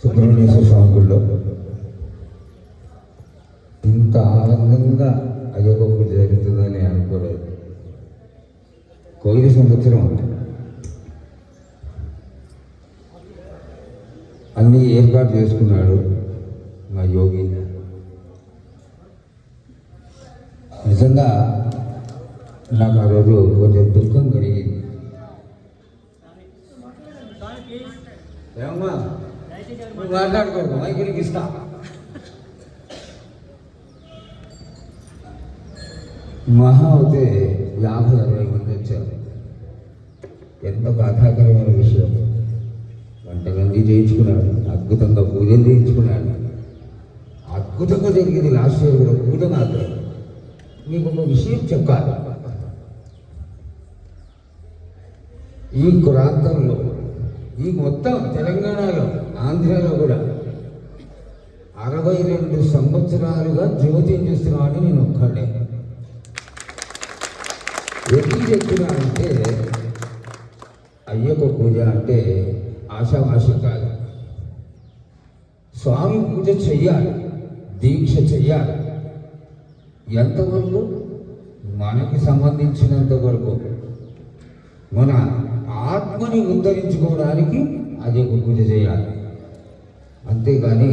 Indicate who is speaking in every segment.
Speaker 1: సుబ్రహ్మణ్యేశ్వర స్వామి గుడిలో ఇంత ఆనందంగా అయ్యప్ప పూజ జరుగుతుందని అనుకోలేదు. కోయిల సంవత్సరం అన్నీ ఏర్పాటు చేసుకున్నాడు మా యోగి. నిజంగా నాకు ఆ రోజు కొంచెం దుఃఖం కలిగింది. ఏమమ్మా మాట్లాడుకోకు, మైకులకి ఇస్తా. మహా అవుతే 50-60 మంది వచ్చారు. ఎంతో బాధాకరమైన విషయం. వంటలన్నీ చేయించుకున్నాడు, అద్భుతంగా పూజలు చేయించుకున్నాడు. అద్భుతంగా జరిగింది. లాస్ట్ ఇయర్ కూడా పూజ మాత్రం. మీకు ఒక విషయం చెప్పాలి. ఈ ప్రాంతంలో, ఈ మొత్తం తెలంగాణలో, ఆంధ్రాలో కూడా 62 సంవత్సరాలుగా జ్యోతిని చూస్తున్నామని నేను ఒక్కడే. ఎందుకు చెప్తున్నా అంటే, అయ్యప్ప పూజ అంటే ఆషామాషి కాదు. స్వామి పూజ చెయ్యాలి, దీక్ష చెయ్యాలి. ఎంతవరకు? మనకి సంబంధించినంత వరకు మన ఆత్మని ఉద్ధరించుకోవడానికి అయ్యప్ప పూజ చేయాలి. అంతేగాని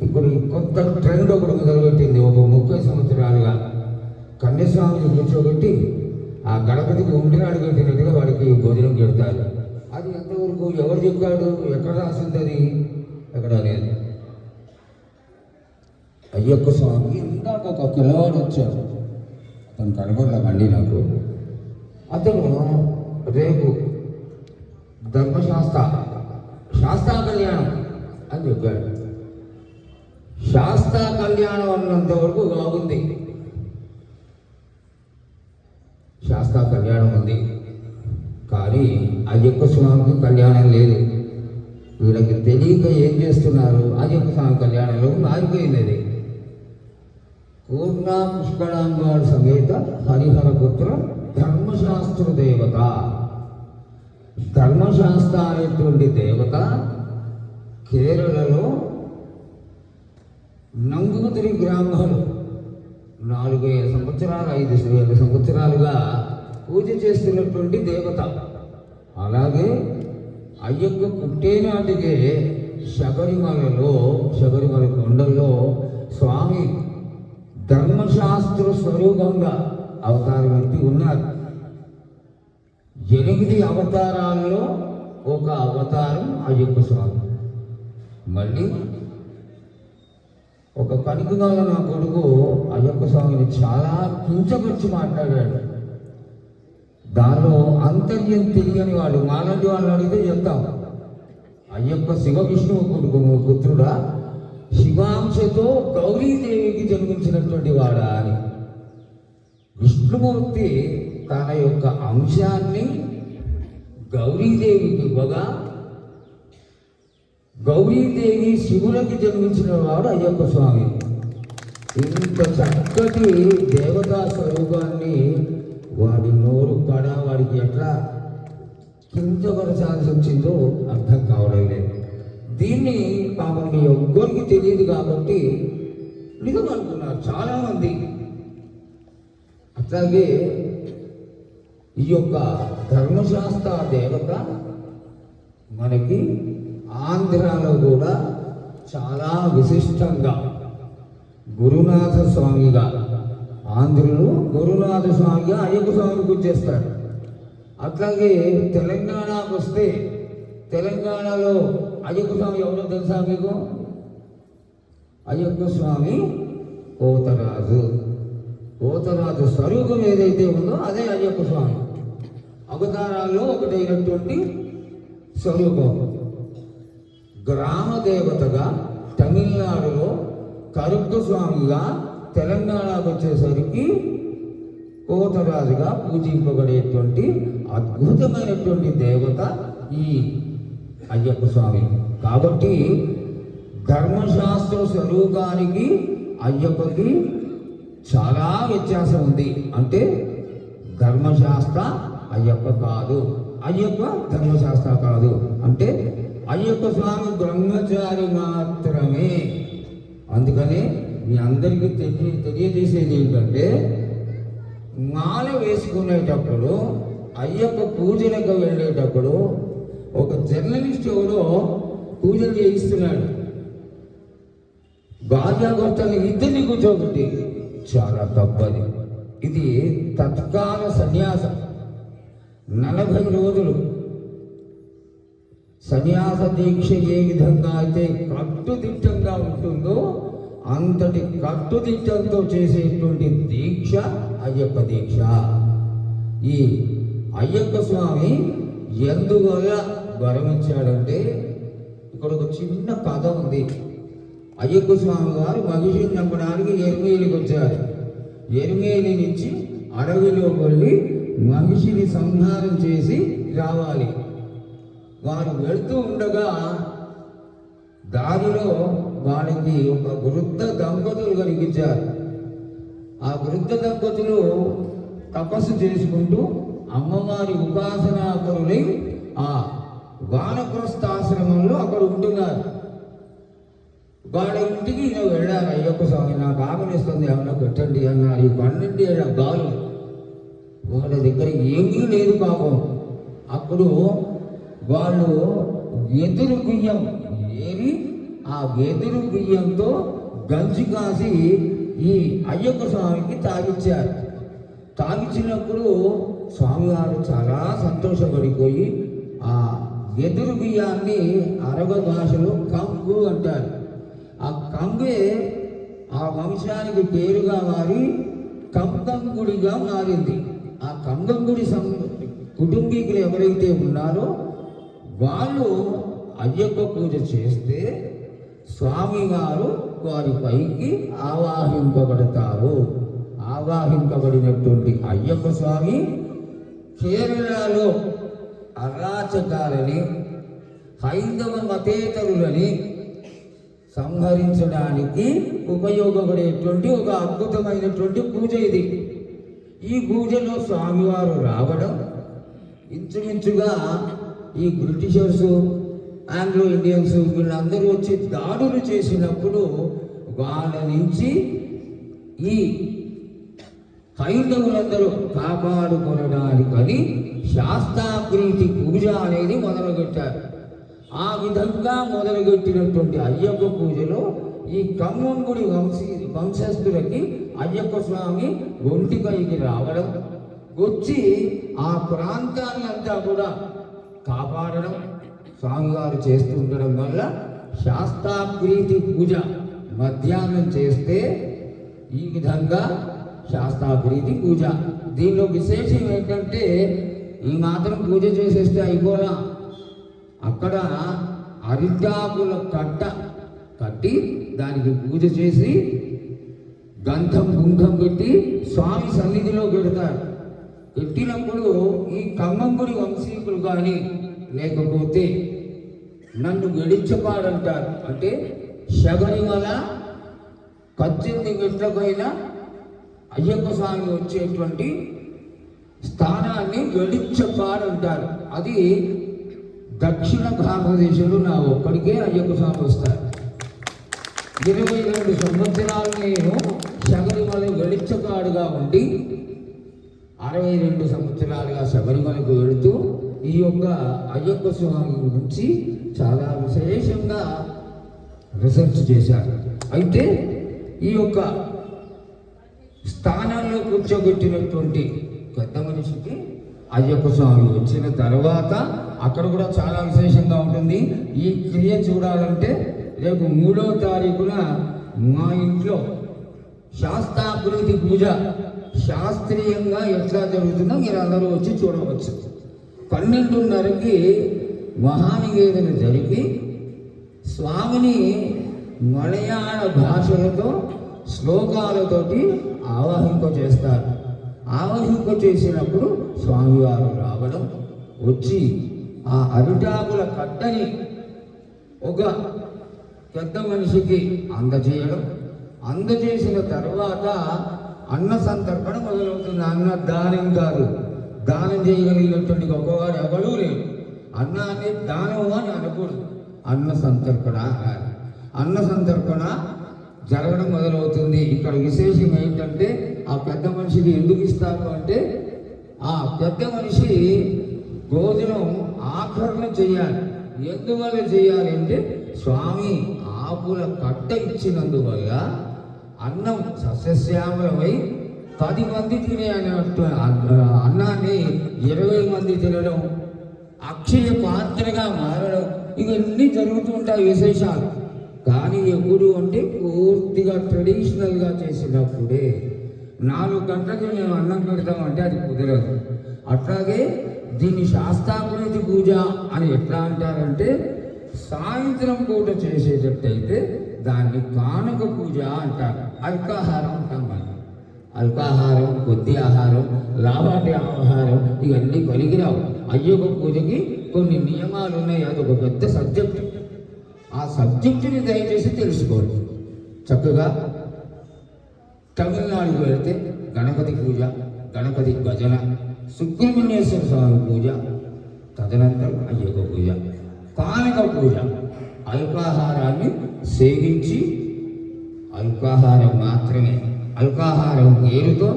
Speaker 1: ఇప్పుడు కొత్త ట్రెండ్ ఒకటి మొదలుపెట్టింది. ఒక 30 సంవత్సరాలుగా కన్యస్వామిని కూర్చోబెట్టి ఆ గణపతికి ఉండినాడు కట్టినట్టుగా వాడికి భోజనం పెడతారు. అది ఎంతవరకు? ఎవరు చెప్పాడు? ఎక్కడ రాసింది? అది ఎక్కడ లేదు. అయ్యప్ప స్వామి ఇందాక ఒక పిల్లవాడు వచ్చాడు, అతను కనబడలేమండి నాకు. అతను రేపు శాస్తా కళ్యాణం అని చెప్పాడు. శాస్తా కళ్యాణం అన్నంత వరకు బాగుంది. శాస్తా కళ్యాణం ఉంది, కానీ అయ్యప్ప స్వామికి కళ్యాణం లేదు. వీళ్ళకి తెలియక ఏం చేస్తున్నారు? అయ్యప్ప స్వామి కళ్యాణంలో మారిపోయింది. అది పూర్ణ పుష్కళాంబాడు సమేత హరిహరపుత్ర ధర్మశాస్త్ర దేవత. ధర్మశాస్త్ర అనేటువంటి దేవత కేరళలో నంగూతిరి గ్రామంలో 4,000 సంవత్సరాలు 5,000 సంవత్సరాలుగా పూజ చేస్తున్నటువంటి దేవత. అలాగే అయ్యప్ప పుట్టేనాటికే శబరిమల కొండల్లో స్వామి ధర్మశాస్త్ర స్వరూపంగా అవతారం ఎత్తి ఉన్నారు. 8 అవతారాల్లో ఒక అవతారం అయ్యప్ప స్వామి. మళ్ళీ ఒక పనికిమాల నా కొడుకు అయ్యప్ప స్వామిని చాలా కించపరిచి మాట్లాడాడు. దానిలో అంతర్యం తెలియని వాళ్ళు, మాలాంటి వాళ్ళని అడిగితే చెప్తాం, అయ్యప్ప శివ విష్ణువు కొడుకు పుత్రుడా, శివాంశతో గౌరీదేవికి జన్మించినటువంటి వాడా అని. విష్ణుమూర్తి తన యొక్క అంశాన్ని గౌరీదేవికి ఇవ్వగా, గౌరీదేవి శివులకి జన్మించిన వాడు అయ్యప్ప స్వామి. ఇంత చక్కటి దేవతా స్వరూపాన్ని వాడి నోరు వాడికి ఎట్లా కించపరచాల్సి వచ్చిందో అర్థం కావడం లేదు. దీన్ని పాపం మీ ఒక్కరికి తెలియదు కాబట్టి నిజం అనుకున్నారు చాలామంది. అట్లాగే ఈ యొక్క ధర్మశాస్త్ర దేవత మనకి ఆంధ్రాలో కూడా చాలా విశిష్టంగా గురునాథ స్వామిగా, ఆంధ్రులు గురునాథ స్వామిగా అయ్యప్ప స్వామిని పూజ చేస్తారు. అట్లాగే తెలంగాణకు వస్తే తెలంగాణలో అయ్యప్ప స్వామి ఎవరో తెలుసా మీకు? అయ్యప్ప స్వామి పోతరాజు స్వరూపం ఏదైతే ఉందో అదే అయ్యప్ప స్వామి. అవతారాల్లో ఒకటైనటువంటి స్వరూపం. గ్రామ దేవతగా తమిళనాడులో కరుక్క స్వామిగా, తెలంగాణకు వచ్చేసరికి పోతరాజుగా పూజింపబడేటువంటి అద్భుతమైనటువంటి దేవత ఈ అయ్యప్ప స్వామి. కాబట్టి ధర్మశాస్త్ర స్వరూపానికి అయ్యప్పకి చాలా వ్యత్యాసం ఉంది. అంటే ధర్మశాస్త్ర అయ్యప్ప కాదు, అయ్యప్ప ధర్మశాస్త్ర కాదు. అంటే అయ్యప్ప స్వామి బ్రహ్మచారి మాత్రమే. అందుకని మీ అందరికీ తెలియజేసేది ఏంటంటే, మాల వేసుకునేటప్పుడు అయ్యప్ప పూజలకు వెళ్ళేటప్పుడు ఒక జర్నలిస్ట్ ఎవరో పూజలు చేయిస్తున్నాడు. భార్యాభర్తలు ఇద్దరిని కూర్చోబెట్టి, చాలా తప్పది. ఇది తత్కాల సన్యాసం. 40 రోజులు సన్యాస దీక్ష ఏ విధంగా అయితే కట్టుదిట్టంగా ఉంటుందో అంతటి కట్టుదిట్టంతో చేసేటువంటి దీక్ష అయ్యప్ప దీక్ష. ఈ అయ్యప్ప స్వామి ఎందువల్ల వరమిచ్చాడంటే, ఇక్కడ ఒక చిన్న కథ ఉంది. అయ్యప్ప స్వామి గారు మహిషిని చంపడానికి ఎరుమేలికి వచ్చారు. ఎరుమేలి నుంచి అడవిలో వెళ్ళి మహిషిని సంహారం చేసి రావాలి. వారు వెళుతూ ఉండగా దారిలో వారికి ఒక వృద్ధ దంపతులు కనిపించారు. ఆ వృద్ధ దంపతులు తపస్సు చేసుకుంటూ అమ్మవారి ఉపాసనాపరులై ఆ వానప్రస్థాశ్రమంలో అక్కడ ఉంటున్నారు. వాళ్ళ ఇంటికి ఈయన వెళ్ళారు. అయ్యప్ప స్వామి, నాకు ఆకలిస్తుంది, ఏమన్నా పెట్టండి అన్నారు. ఈ 12 ఏళ్ళ గాలు వాళ్ళ దగ్గర ఏమీ లేదు పాపం. అప్పుడు వాళ్ళు ఎదురు బియ్యం ఏరి ఆ ఎదురు బియ్యంతో గంజి కాసి ఈ అయ్యప్ప స్వామికి తాగిచ్చారు. తాగిచ్చినప్పుడు స్వామివారు చాలా సంతోషపడిపోయి ఆ ఎదురు బియ్యాన్ని అరబ భాషలో కంగు అంటారు. ఆ కంగే ఆ వంశానికి పేరుగా మారి కంగంగుడిగా మారింది. ఆ కంగంగుడి కుటుంబీకులు ఎవరైతే ఉన్నారో వాళ్ళు అయ్యప్ప పూజ చేస్తే స్వామివారు వారి పైకి ఆవాహింపబడతారు. ఆవాహింపబడినటువంటి అయ్యప్ప స్వామి కేరళలో అరాచకాలని, హైందవ మతేతరులని సంహరించడానికి ఉపయోగపడేటువంటి ఒక అద్భుతమైనటువంటి పూజ ఇది. ఈ పూజలో స్వామివారు రావడం ఇంచుమించుగా ఈ బ్రిటిషర్స్, ఆంగ్లో ఇండియన్స్ వీళ్ళందరూ వచ్చి దాడులు చేసినప్పుడు వాళ్ళ నుంచి ఈ హైందవులందరూ కాపాడుకొనడానికని శాస్త్రాప్రీతి పూజ అనేది మొదలుపెట్టారు. ఆ విధంగా మొదలుపెట్టినటువంటి అయ్యప్ప పూజలో ఈ కమ్మంగుడి వంశస్థులకి అయ్యప్ప స్వామి ఒంటిపైకి రావడం, వచ్చి ఆ ప్రాంతాన్నంతా కూడా కాపాడడం స్వామివారు చేస్తూ ఉండడం వల్ల శాస్త్రాప్రీతి పూజ మధ్యాహ్నం చేస్తే ఈ విధంగా శాస్త్రాప్రీతి పూజ. దీనిలో విశేషం ఏంటంటే, ఈ మాత్రం పూజ చేసేస్తే అయిపోలా. అక్కడ అరిటాకుల కట్ట కట్టి దానికి పూజ చేసి గంధం గుంధం పెట్టి స్వామి సన్నిధిలో పెడతారు. పెట్టినప్పుడు ఈ కమ్మంగుడి వంశీకులు కానీ లేకపోతే నన్ను గడిచపాడంటారు. అంటే శబరిమల 18 మెట్ల పైన అయ్యప్ప స్వామి వచ్చేటువంటి స్థానాన్ని గడిచపాడంటారు. అది దక్షిణ భారతదేశంలో నా ఒక్కడికే అయ్యప్ప స్వామి వస్తారు. 22 సంవత్సరాలు నేను శబరిమల గడిచపాడుగా ఉండి 62 సంవత్సరాలుగా శబరిమలకు వెళుతూ ఈ యొక్క అయ్యప్ప స్వామి గురించి చాలా విశేషంగా రీసెర్చ్ చేశారు. అయితే ఈ యొక్క స్థానాల్లో కూర్చోబెట్టినటువంటి పెద్ద మనిషికి అయ్యప్ప స్వామి వచ్చిన తర్వాత అక్కడ కూడా చాలా విశేషంగా ఉంటుంది. ఈ క్రియ చూడాలంటే రేపు 3వ తారీఖున మా ఇంట్లో శాస్త్రాప్రీతి పూజ శాస్త్రీయంగా ఎట్లా జరుగుతుందో మీరు అందరూ వచ్చి చూడవచ్చు. 12:30కి మహానివేదన జరిపి స్వామిని మలయాళ భాషలతో శ్లోకాలతోటి ఆవాహింపచేస్తారు. ఆవాహింపచేసినప్పుడు స్వామివారు రావడం, వచ్చి ఆ అరిటాకుల కట్టని ఒక పెద్ద మనిషికి అందజేయడం, అందజేసిన తర్వాత అన్న సంతర్పణ మొదలవుతుంది. అన్న దానం కాదు, దానం చేయగలిగినటువంటి గొప్పవాడు ఎవడూ లేడు. అన్నాన్ని దానం అని అనకూడదు. అన్న సంతర్పణ అన్నారు. అన్న సంతర్పణ జరగడం మొదలవుతుంది. ఇక్కడ విశేషం ఏంటంటే ఆ పెద్ద మనిషికి ఎందుకు ఇస్తారు అంటే ఆ పెద్ద మనిషి భోజనం ఆఖరణ చేయాలి. ఎందువల్ల చేయాలి అంటే స్వామి ఆకుల కట్ట ఇచ్చినందువల్ల అన్నం సస్యశ్యామలమై 10 మంది తినే అన్నాన్ని 20 మంది తినడం, అక్షయ పాత్రగా మారడం, ఇవన్నీ జరుగుతుంటాయి విశేషాలు. కానీ ఎప్పుడు అంటే పూర్తిగా ట్రెడిషనల్గా చేసినప్పుడే 4 గంటలకి మేము అన్నం పెడతామంటే అది కుదరదు. అట్లాగే దీన్ని శాస్త్రాభివృద్ధి పూజ అని ఎట్లా అంటారంటే సాయంత్రం పూట చేసేటట్టయితే దాన్ని కానుక పూజ అంటారు. అల్పాహారం అంటాం మనం. అల్పాహారం, కొద్ది ఆహారం, లావాటి ఆహారం ఇవన్నీ పనికిరావు. అయ్యొక పూజకి కొన్ని నియమాలు ఉన్నాయి. అదొక పెద్ద సబ్జెక్టు. ఆ సబ్జెక్టుని దయచేసి తెలుసుకోండి. చక్కగా తమిళనాడుకు వెళితే గణపతి పూజ, గణపతి భజన, సుబ్రహ్మణ్యేశ్వర స్వామి పూజ, తదనంతరం అయ్యొక పూజ, కానక పూజ. అల్పాహారాన్ని సేవించి అల్పాహారం మాత్రమే, అల్పాహారం పేరుతో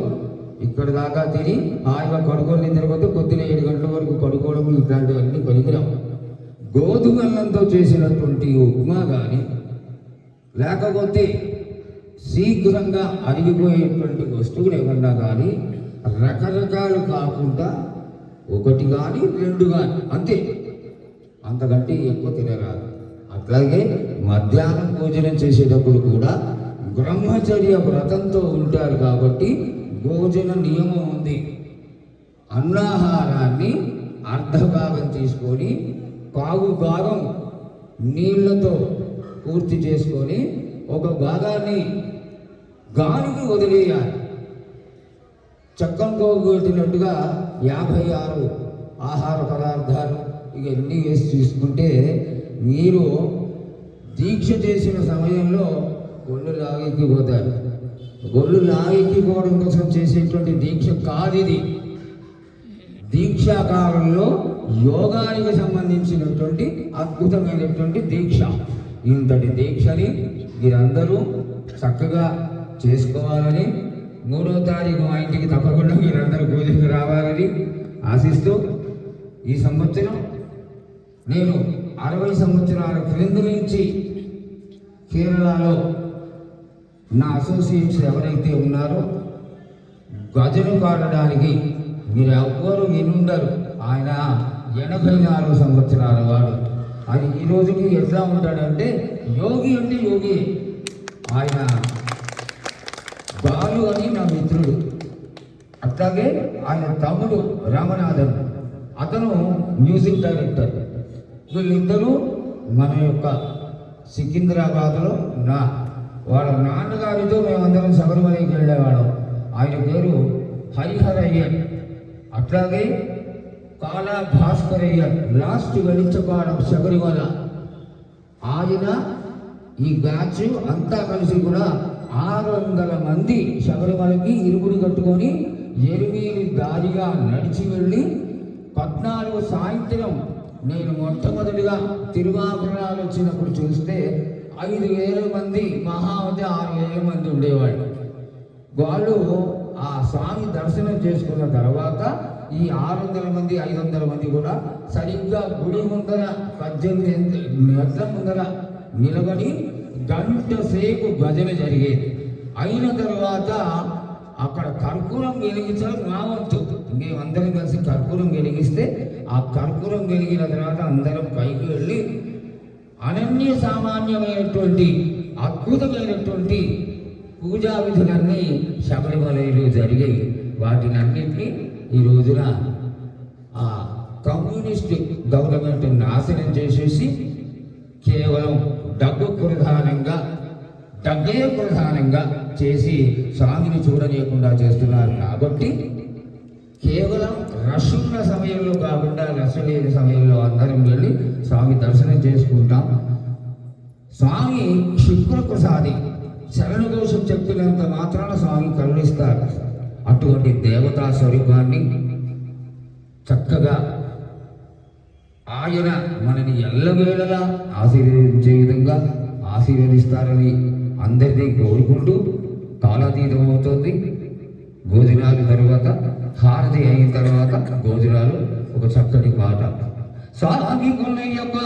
Speaker 1: ఇక్కడ దాకా తిని హాయిగా పడుకొని నిద్రపోతే పొద్దున 7 గంటల వరకు పడుకోవడం ఇట్లాంటివన్నీ పనికిరావు. గోధుమన్నంతో చేసినటువంటి ఉప్మా కానీ లేకపోతే శీఘ్రంగా అరిగిపోయేటువంటి వస్తువులు ఏమన్నా కానీ రకరకాలు కాకుండా 1 కానీ 2 కానీ అంతే, అంతకంటే ఎక్కువ తినరాదు. అట్లాగే మధ్యాహ్నం భోజనం చేసేటప్పుడు కూడా బ్రహ్మచర్య వ్రతంతో ఉంటారు కాబట్టి భోజన నియమం ఉంది. అన్నాహారాన్ని అర్ధభాగం తీసుకొని పావు భాగం నీళ్లతో పూర్తి చేసుకొని ఒక భాగాన్ని గాలికి వదిలేయాలి. చక్కం పోగొట్టినట్టుగా 56 ఆహార పదార్థాలు ఇవన్నీ వేసి తీసుకుంటే మీరు దీక్ష చేసిన సమయంలో ఒళ్ళు లాగెక్కిపోతారు. ఒళ్ళు లాగెక్కిపోవడం కోసం చేసేటువంటి దీక్ష కాదు ఇది. దీక్షాకాలంలో యోగానికి సంబంధించినటువంటి అద్భుతమైనటువంటి దీక్ష. ఇంతటి దీక్షని మీరందరూ చక్కగా చేసుకోవాలని, 3వ తారీఖు మా ఇంటికి తప్పకుండా మీరందరూ పూజకు రావాలని ఆశిస్తూ, ఈ సంవత్సరం నేను 60 సంవత్సరాల క్రింద నుంచి కేరళలో నా అసోసియేట్స్ ఎవరైతే ఉన్నారో గజలు పాడడానికి మీరు ఎవ్వరూ వినుండరు. ఆయన 84 సంవత్సరాల వాడు. అది ఈ రోజుకి ఎట్లా ఉంటాడంటే యోగి అంటే యోగి. ఆయన బాలు అని నా మిత్రుడు. అట్లాగే ఆయన తమ్ముడు రామనాథన్, అతను మ్యూజిక్ డైరెక్టర్. వీళ్ళిద్దరూ మన యొక్క సికింద్రాబాద్లో వాళ్ళ నాన్నగారితో మేమందరం శబరిమలకి వెళ్ళేవాళ్ళం. ఆయన పేరు హరిహర అయ్యర్. అట్లాగే కాలా భాస్కర్ అయ్యర్, లాస్ట్ వెలించపాడం శబరిమల. ఆయన ఈ బ్యాచ్ అంతా కలిసి కూడా 600 మంది శబరిమలకి ఇరుముడి కట్టుకొని ఎరుమీరి దారిగా నడిచి వెళ్ళి 14 సాయంత్రం నేను మొట్టమొదటిగా తిరువాభరణాలు వచ్చినప్పుడు చూస్తే 5,000 మంది, మహా అయితే 6,000 మంది ఉండేవాళ్ళు. వాళ్ళు ఆ స్వామి దర్శనం చేసుకున్న తర్వాత ఈ 600 మంది 500 మంది కూడా సరిగ్గా గుడి ముందర 18 మెట్ల ముందర నిలబడి గంట సేపు భజన జరిగేది. అయిన తర్వాత అక్కడ కర్పూరం వెలిగించడం మా వంతు. మేమందరం కలిసి కర్పూరం వెలిగిస్తే ఆ కర్పూరం వెలిగిన తర్వాత అందరం పైకి వెళ్ళి అనన్య సామాన్యమైనటువంటి అద్భుతమైనటువంటి పూజా విధులన్నీ శబరిమలలో జరిగాయి. వాటిని అన్నింటినీ ఈ రోజున ఆ కమ్యూనిస్ట్ గవర్నమెంట్ నాశనం చేసేసి కేవలం డబ్బే ప్రధానంగా చేసి స్వామిని చూడలేకుండా చేస్తున్నారు. కాబట్టి కేవలం రష్ ఉన్న సమయంలో కాకుండా రష్ లేని సమయంలో అందరం వెళ్ళి స్వామి దర్శనం చేసుకుంటాం. స్వామి క్షిప్ర ప్రసాది, శరణఘోషం చెప్పినంత మాత్రాన స్వామి కరుణిస్తారు. అటువంటి దేవతా స్వరూపాన్ని చక్కగా ఆయన మనని ఎల్లవేళలా ఆశీర్వదించే విధంగా ఆశీర్వదిస్తారని అందరినీ కోరుకుంటూ కాలాతీతం అవుతుంది. భోజనాల తర్వాత హారతి అయిన తర్వాత భోజనాలు ఒక చక్కటి పాట. స్వామి కొన్నయ్యప్ప